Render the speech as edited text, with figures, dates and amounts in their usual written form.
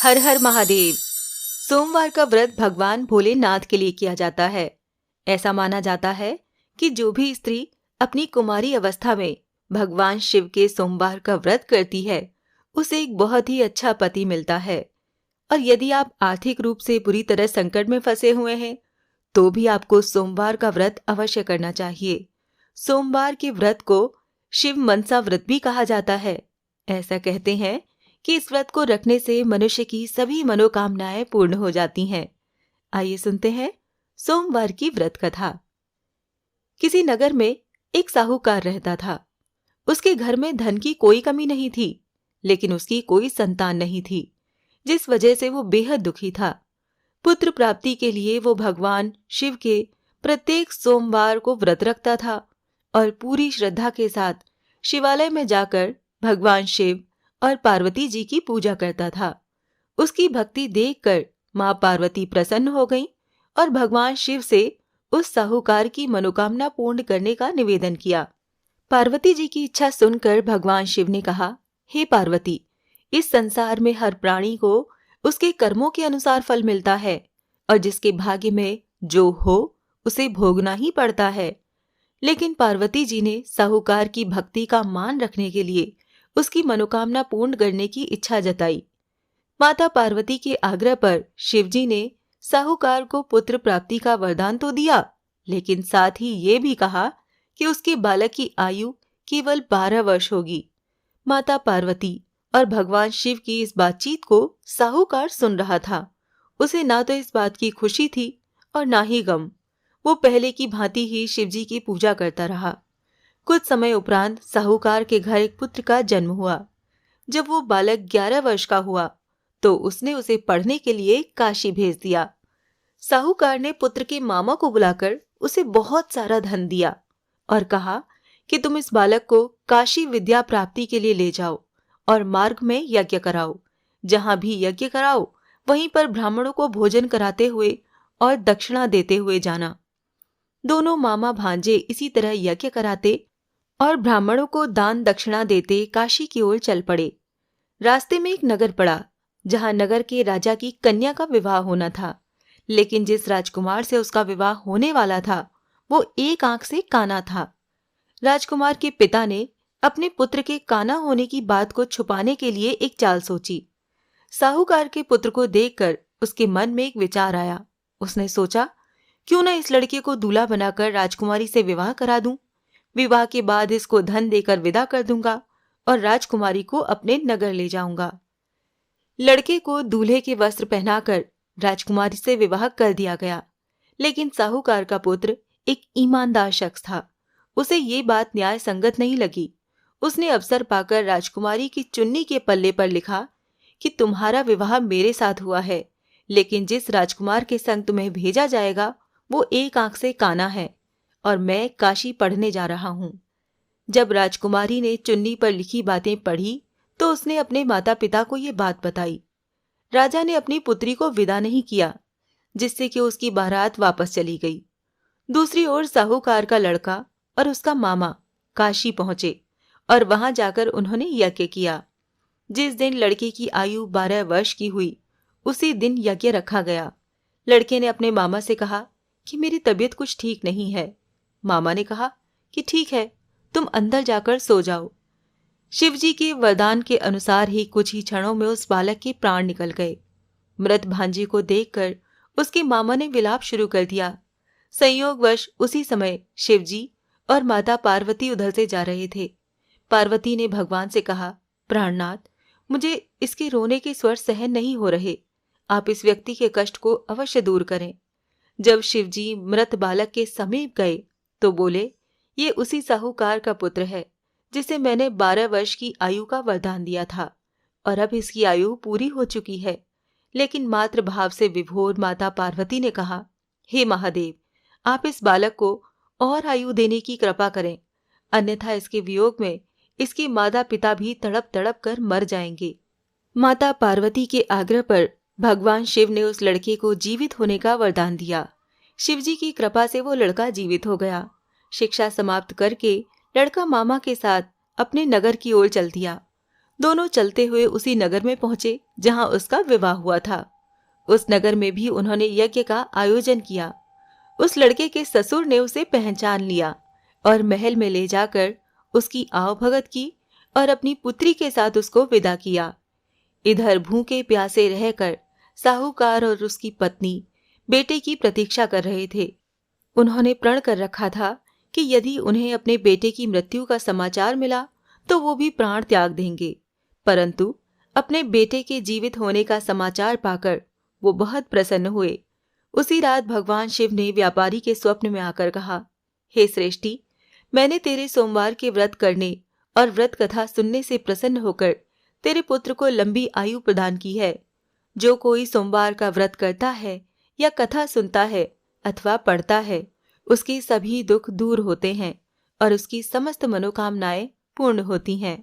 हर हर महादेव। सोमवार का व्रत भगवान भोलेनाथ के लिए किया जाता है। ऐसा माना जाता है कि जो भी स्त्री अपनी कुमारी अवस्था में भगवान शिव के सोमवार का व्रत करती है, उसे एक बहुत ही अच्छा पति मिलता है। और यदि आप आर्थिक रूप से बुरी तरह संकट में फंसे हुए हैं, तो भी आपको सोमवार का व्रत अवश्य करना चाहिए। सोमवार के व्रत को शिव मनसा व्रत भी कहा जाता है। ऐसा कहते हैं कि इस व्रत को रखने से मनुष्य की सभी मनोकामनाएं पूर्ण हो जाती हैं। आइए सुनते हैं सोमवार की व्रत कथा। किसी नगर में एक साहूकार रहता था। उसके घर में धन की कोई कमी नहीं थी, लेकिन उसकी कोई संतान नहीं थी, जिस वजह से वो बेहद दुखी था। पुत्र प्राप्ति के लिए वो भगवान शिव के प्रत्येक सोमवार को व्रत रखता था और पूरी श्रद्धा के साथ शिवालय में जाकर भगवान शिव और पार्वती जी की पूजा करता था। उसकी भक्ति देखकर मां पार्वती प्रसन्न हो गईं और भगवान शिव से उस साहूकार की मनोकामना पूर्ण करने का निवेदन किया। पार्वती जी की इच्छा सुनकर भगवान शिव ने कहा, हे पार्वती, इस संसार में हर प्राणी को उसके कर्मों के अनुसार फल मिलता है और जिसके भाग्य में जो हो उसे भोगना ही पड़ता है। लेकिन पार्वती जी ने साहूकार की भक्ति का मान रखने के लिए उसकी मनोकामना पूर्ण करने की इच्छा जताई। माता पार्वती के आग्रह पर शिवजी ने साहूकार को पुत्र प्राप्ति का वरदान तो दिया, लेकिन साथ ही ये भी कहा कि उसके बालक की आयु केवल 12 वर्ष होगी। माता पार्वती और भगवान शिव की इस बातचीत को साहूकार सुन रहा था। उसे ना तो इस बात की खुशी थी और ना ही गम। वो पहले की भांति ही शिवजी की पूजा करता रहा। कुछ समय उपरांत साहूकार के घर एक पुत्र का जन्म हुआ। जब वो बालक 11 वर्ष का हुआ तो उसने उसे पढ़ने के लिए काशी भेज दिया। साहूकार ने पुत्र के मामा को बुलाकर उसे बहुत सारा धन दिया और कहा कि तुम इस बालक को काशी विद्या प्राप्ति के लिए ले जाओ और मार्ग में यज्ञ कराओ। जहां भी यज्ञ कराओ वहीं पर ब्राह्मणों को भोजन कराते हुए और दक्षिणा देते हुए जाना। दोनों मामा भांजे इसी तरह यज्ञ कराते और ब्राह्मणों को दान दक्षिणा देते काशी की ओर चल पड़े। रास्ते में एक नगर पड़ा, जहां नगर के राजा की कन्या का विवाह होना था। लेकिन जिस राजकुमार से उसका विवाह होने वाला था वो एक आंख से काना था। राजकुमार के पिता ने अपने पुत्र के काना होने की बात को छुपाने के लिए एक चाल सोची। साहूकार के पुत्र को देखकर उसके मन में एक विचार आया। उसने सोचा, क्यों न इस लड़के को दूल्हा बनाकर राजकुमारी से विवाह करा दूं। विवाह के बाद इसको धन देकर विदा कर दूंगा और राजकुमारी को अपने नगर ले जाऊंगा। लड़के को दूल्हे के वस्त्र पहनाकर राजकुमारी से विवाह कर दिया गया। लेकिन साहूकार का पुत्र एक ईमानदार शख्स था। उसे ये बात न्याय संगत नहीं लगी। उसने अवसर पाकर राजकुमारी की चुन्नी के पल्ले पर लिखा कि तुम्हारा विवाह मेरे साथ हुआ है, लेकिन जिस राजकुमार के संग तुम्हें भेजा जाएगा वो एक आंख से काना है और मैं काशी पढ़ने जा रहा हूं। जब राजकुमारी ने चुन्नी पर लिखी बातें पढ़ी तो उसने अपने माता पिता को ये बात बताई। राजा ने अपनी पुत्री को विदा नहीं किया, जिससे कि उसकी बारात वापस चली गई। दूसरी ओर साहूकार का लड़का और उसका मामा काशी पहुंचे और वहां जाकर उन्होंने यज्ञ किया। जिस दिन लड़के की आयु 12 वर्ष की हुई, उसी दिन यज्ञ रखा गया। लड़के ने अपने मामा से कहा कि मेरी तबीयत कुछ ठीक नहीं है। मामा ने कहा कि ठीक है, तुम अंदर जाकर सो जाओ। शिवजी के वरदान के अनुसार ही कुछ ही क्षणों में उस बालक के प्राण निकल गए। मृत भांजे को देखकर उसके मामा ने विलाप शुरू कर दिया। संयोगवश उसी समय शिवजी और माता पार्वती उधर से जा रहे थे। पार्वती ने भगवान से कहा, प्राणनाथ, मुझे इसके रोने के स्वर सहन नहीं हो रहे। आप इस व्यक्ति के कष्ट को अवश्य दूर करें। जब शिवजी मृत बालक के समीप गए तो बोले, ये उसी साहूकार का पुत्र है जिसे मैंने 12 वर्ष की आयु का वरदान दिया था और अब इसकी आयु पूरी हो चुकी है। लेकिन मातृ भाव से विभोर माता पार्वती ने कहा, हे महादेव, आप इस बालक को और आयु देने की कृपा करें, अन्यथा इसके वियोग में इसके माता पिता भी तड़प तड़प कर मर जाएंगे। माता पार्वती के आग्रह पर भगवान शिव ने उस लड़के को जीवित होने का वरदान दिया। शिवजी की कृपा से वो लड़का जीवित हो गया। शिक्षा समाप्त करके लड़का मामा के साथ अपने नगर की ओर चल दिया। दोनों चलते हुए उसी नगर में पहुंचे जहां उसका विवाह हुआ था। उस नगर में भी उन्होंने यज्ञ का आयोजन किया। उस लड़के के ससुर ने उसे पहचान लिया और महल में ले जाकर उसकी आवभगत की और अपनी पुत्री के साथ उसको विदा किया। इधर भूखे प्यासे रहकर साहूकार और उसकी पत्नी बेटे की प्रतीक्षा कर रहे थे। उन्होंने प्रण कर रखा था कि यदि उन्हें अपने बेटे की मृत्यु का समाचार मिला तो वो भी प्राण त्याग देंगे, परंतु अपने बेटे के जीवित होने का समाचार पाकर वो बहुत प्रसन्न हुए। उसी रात भगवान शिव ने व्यापारी के स्वप्न में आकर कहा, हे श्रेष्ठी, मैंने तेरे सोमवार के व्रत करने और व्रत कथा सुनने से प्रसन्न होकर तेरे पुत्र को लंबी आयु प्रदान की है। जो कोई सोमवार का व्रत करता है या कथा सुनता है अथवा पढ़ता है, उसके सभी दुख दूर होते हैं और उसकी समस्त मनोकामनाएं पूर्ण होती हैं।